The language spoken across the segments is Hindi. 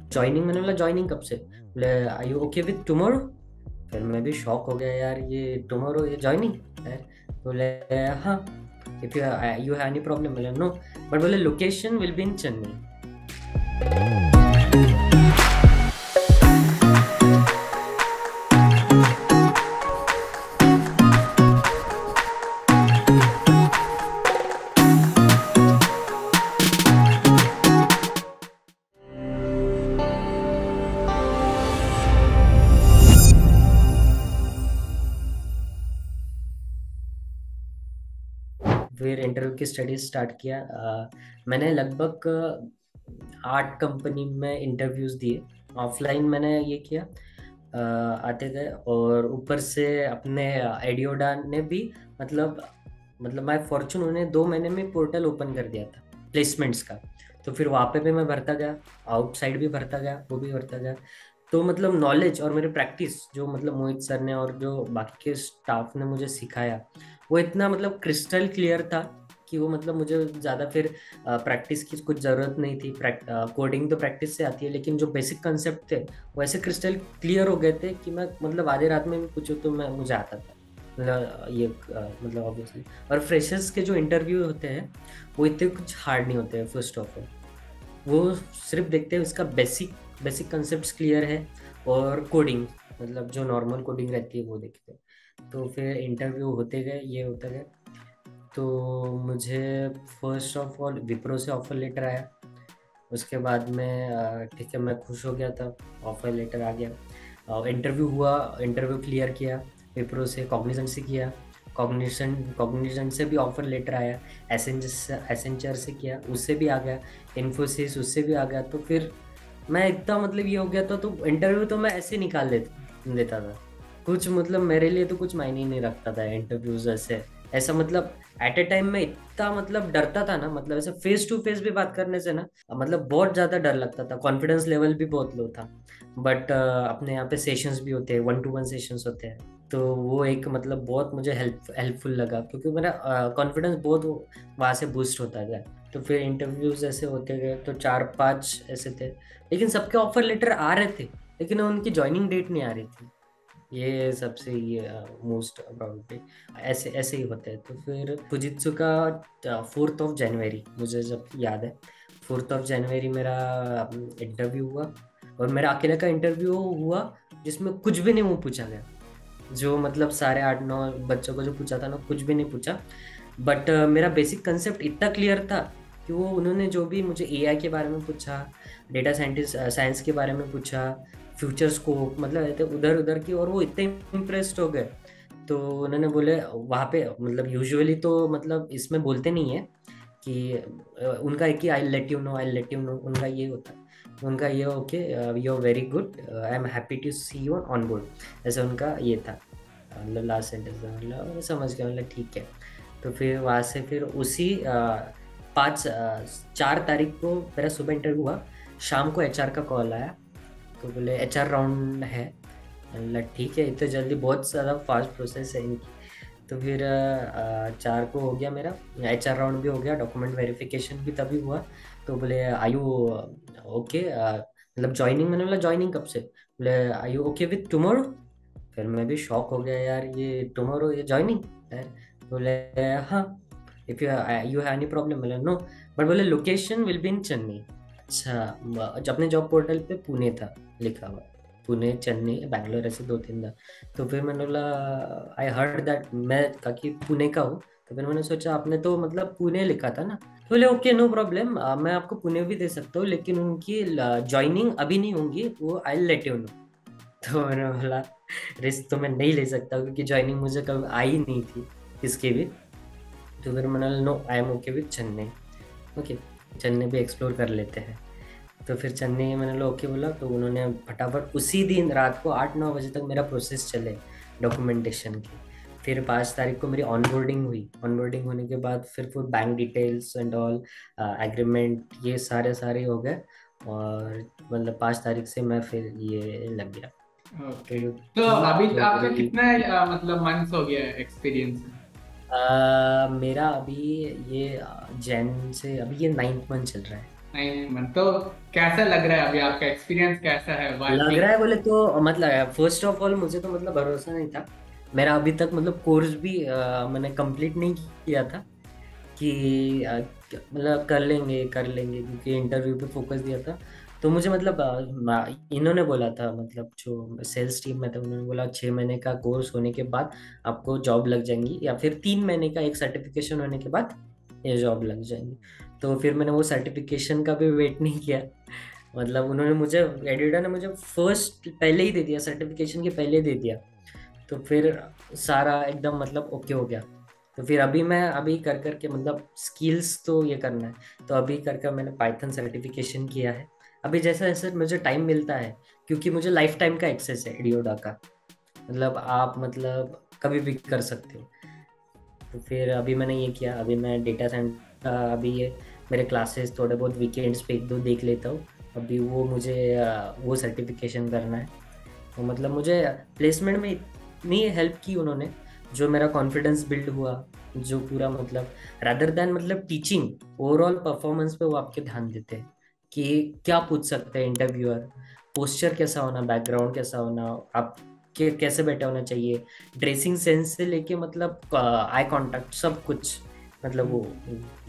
ज्वाइनिंग, मैंने बोला ज्वाइनिंग कब से? बोले आई यू ओके विद टुमारो? फिर मैं भी शॉक हो गया, यार ये टुमारो, ये ज्वाइनिंग है? बोले हाँ, if you you have any problem? बोले नो, बट बोले location will be in Chennai. फिर इंटरव्यू की स्टडीज स्टार्ट किया। मैंने लगभग 8 कंपनी में इंटरव्यूज दिए। ऑफलाइन मैंने ये किया, आते गए, और ऊपर से अपने एडियोडा ने भी, मतलब माय फॉर्चून, उन्होंने 2 महीने में पोर्टल ओपन कर दिया था प्लेसमेंट्स का। तो फिर वहाँ पे भी मैं भरता गया, आउटसाइड भी भरता गया, वो भी भरता गया। तो मतलब नॉलेज और मेरी प्रैक्टिस जो मतलब मोहित सर ने और जो बाकी के स्टाफ ने मुझे सिखाया, वो इतना मतलब क्रिस्टल क्लियर था कि वो मतलब मुझे ज़्यादा फिर प्रैक्टिस की कुछ ज़रूरत नहीं थी। कोडिंग तो प्रैक्टिस से आती है, लेकिन जो बेसिक कंसेप्ट थे वो ऐसे क्रिस्टल क्लियर हो गए थे कि मैं मतलब आधे रात में भी पूछूँ तो मैं मुझे आता था। मतलब ये मतलब ऑब्वियसली। और फ्रेशर्स के जो इंटरव्यू होते हैं वो इतने कुछ हार्ड नहीं होते हैं। फर्स्ट ऑफ ऑल वो सिर्फ देखते हैं उसका बेसिक बेसिक कंसेप्ट क्लियर है, और कोडिंग मतलब जो नॉर्मल कोडिंग रहती है वो देखते हैं। तो फिर इंटरव्यू होते गए, ये होते गए। तो मुझे फर्स्ट ऑफ ऑल विप्रो से ऑफर लेटर आया। उसके बाद में ठीक है, मैं खुश हो गया था, ऑफर लेटर आ गया। इंटरव्यू हुआ, इंटरव्यू क्लियर किया, विप्रो से कॉग्निजेंट से किया, कॉग्निजेंट से भी ऑफर लेटर आया। एसेंचर से किया, उससे भी आ गया। इन्फोसिस, उससे भी आ गया। तो फिर मैं इतना मतलब ये हो गया था, तो इंटरव्यू तो मैं ऐसे निकाल देता था। कुछ मतलब मेरे लिए तो कुछ मायने ही नहीं रखता था इंटरव्यूज ऐसे। ऐसा मतलब एट ए टाइम में इतना मतलब डरता था ना, मतलब ऐसे फेस टू फेस भी बात करने से ना, मतलब बहुत ज्यादा डर लगता था, कॉन्फिडेंस लेवल भी बहुत लो था। बट अपने यहाँ पे सेशंस भी होते हैं, 1-to-1 सेशंस होते हैं। तो वो एक मतलब बहुत मुझे हेल्पफुल लगा, क्योंकि मेरा कॉन्फिडेंस बहुत वहाँ से बूस्ट होता गया। तो फिर इंटरव्यूज ऐसे होते गए, तो 4-5 ऐसे थे, लेकिन सबके ऑफर लेटर आ रहे थे, लेकिन उनकी ज्वाइनिंग डेट नहीं आ रही थी। ये सबसे ये मोस्ट प्रॉब्लम ऐसे ऐसे ही होता है। तो फिर फुजित्सु का 4th ऑफ जनवरी मुझे जब याद है, 4th ऑफ जनवरी मेरा इंटरव्यू हुआ। और मेरा अकेले का इंटरव्यू हुआ जिसमें कुछ भी नहीं वो पूछा गया। जो मतलब सारे 8-9 बच्चों को जो पूछा था ना, कुछ भी नहीं पूछा। बट मेरा बेसिक कंसेप्ट इतना क्लियर था कि वो उन्होंने जो भी मुझे एआई के बारे में पूछा, डेटा साइंटिस्ट साइंस के बारे में पूछा, फ्यूचर स्कोप, मतलब ऐसे उधर उधर की, और वो इतने इम्प्रेस्ड हो गए। तो उन्होंने बोले वहाँ पे, मतलब यूजुअली तो मतलब इसमें बोलते नहीं है कि उनका एक ही I let you know, I let you know, उनका ये होता है। उनका ये okay, you are very good, I am happy to see you on board, ऐसा उनका ये था। मतलब लास्ट सेंटेंस था, मतलब समझ गया, मतलब ठीक है। तो फिर वहाँ से फिर उसी 4 तारीख को मेरा सुबह इंटरव्यू हुआ। शाम को एचआर का कॉल आया, तो बोले एचआर राउंड है। मतलब ठीक है, इतने जल्दी, बहुत ज़्यादा फास्ट प्रोसेस है इनकी। तो फिर 4 को हो गया मेरा एचआर राउंड भी हो गया, डॉक्यूमेंट वेरिफिकेशन भी तभी हुआ। तो बोले आयु ओके, मतलब ज्वाइनिंग, मैंने बोला ज्वाइनिंग कब से? बोले आयु ओके विथ टुमारो? फिर मैं भी शॉक हो गया, यार ये टुमारो, ये ज्वाइनिंग है? बोले हाँ, if you have any problem? बोले नो, बट बोले location will be in Chennai. अच्छा, अपने जॉब पोर्टल पे पुणे था लिखा हुआ, पुणे, चेन्नई, बैंगलोर, ऐसे 2-3 था। तो फिर मैंने बोला आई हर्ड दैट, मैं कहा कि पुणे का हूँ। तो फिर मैंने सोचा आपने तो मतलब पुणे लिखा था ना। तो बोले ओके नो प्रॉब्लम, मैं आपको पुणे भी दे सकता हूँ, लेकिन उनकी ज्वाइनिंग अभी नहीं होंगी, वो आई लेट यू नो। तो मैंने बोला रिस्क तो मैं नहीं ले सकता, क्योंकि ज्वाइनिंग मुझे कभी आई नहीं थी किसकी भी। तो फिर मैंने no, I am okay with Chennai. Okay, Chennai भी एक्सप्लोर कर लेते हैं। तो फिर चेन्नई मैंने लोग ओके बोला, तो उन्होंने फटाफट उसी दिन रात को 8-9 बजे तक मेरा प्रोसेस चले डॉक्यूमेंटेशन की। फिर 5 तारीख को मेरी ऑनबोर्डिंग हुई। ऑनबोर्डिंग होने के बाद फिर bank details and all, agreement, ये सारे सारे हो गए। और मतलब 5 तारीख से मैं फिर ये लग गया। ओके। तो तो थी अभी आपका मेरी कितना मतलब मंथ्स हो गया एक्सपीरियंस? मेरा अभी ये जैन से अभी ये 9th मंथ चल रहा है। तो कैसा लग रहा है अभी, आपका एक्सपीरियंस कैसा है लग वर्किंग? रहा है बोले तो मतलब फर्स्ट ऑफ ऑल मुझे तो मतलब भरोसा नहीं था। मेरा अभी तक मतलब कोर्स भी मैंने कंप्लीट नहीं किया था कि मतलब कर लेंगे क्योंकि इंटरव्यू पे फोकस दिया था। तो मुझे मतलब इन्होंने बोला था, मतलब जो सेल्स टीम में था उन्होंने बोला 6 महीने का कोर्स होने के बाद आपको जॉब लग जाएंगी, या फिर 3 महीने का एक सर्टिफिकेशन होने के बाद ये जॉब लग जाएंगी। तो फिर मैंने वो सर्टिफिकेशन का भी वेट नहीं किया। मतलब उन्होंने मुझे, एडिटर ने मुझे फर्स्ट पहले ही दे दिया, सर्टिफिकेशन के पहले दे दिया। तो फिर सारा एकदम मतलब ओके हो गया। तो फिर अभी मैं अभी कर कर के मतलब स्किल्स तो ये करना है, तो अभी कर कर मैंने पाइथन सर्टिफिकेशन किया है। अभी जैसे जैसे मुझे टाइम मिलता है, क्योंकि मुझे लाइफ टाइम का एक्सेस है एडियोडा का, मतलब आप मतलब कभी भी कर सकते हो। तो फिर अभी मैंने ये किया, अभी मैं डेटा साइंस अभी ये मेरे क्लासेस थोड़े बहुत वीकेंड्स पे एक दो देख लेता हूँ। अभी वो मुझे वो सर्टिफिकेशन करना है। तो मतलब मुझे प्लेसमेंट में इतनी हेल्प की उन्होंने, जो मेरा कॉन्फिडेंस बिल्ड हुआ, जो पूरा मतलब रादर देन मतलब टीचिंग ओवरऑल परफॉर्मेंस पे वो आपके ध्यान देते हैं कि क्या पूछ सकते हैं इंटरव्यूअर, पोस्चर कैसा होना, बैकग्राउंड कैसा होना, आप के कैसे बैठे होना चाहिए, ड्रेसिंग सेंस से लेके मतलब आई कांटेक्ट सब कुछ, मतलब वो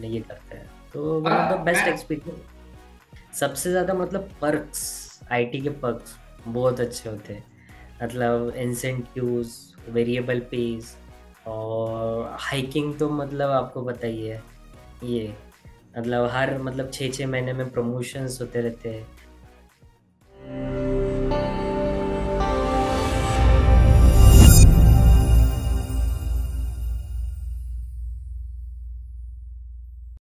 ये करते हैं। तो वन ऑफ द बेस्ट मैं एक्सपीरियंस। सबसे ज्यादा मतलब पर्क्स, आईटी के पर्क्स बहुत अच्छे होते हैं। मतलब इंसेंटिव्स, वेरिएबल पेज, और हाइकिंग तो मतलब आपको पता ही है ये, मतलब हर मतलब 6 6 महीने में प्रमोशंस होते रहते हैं।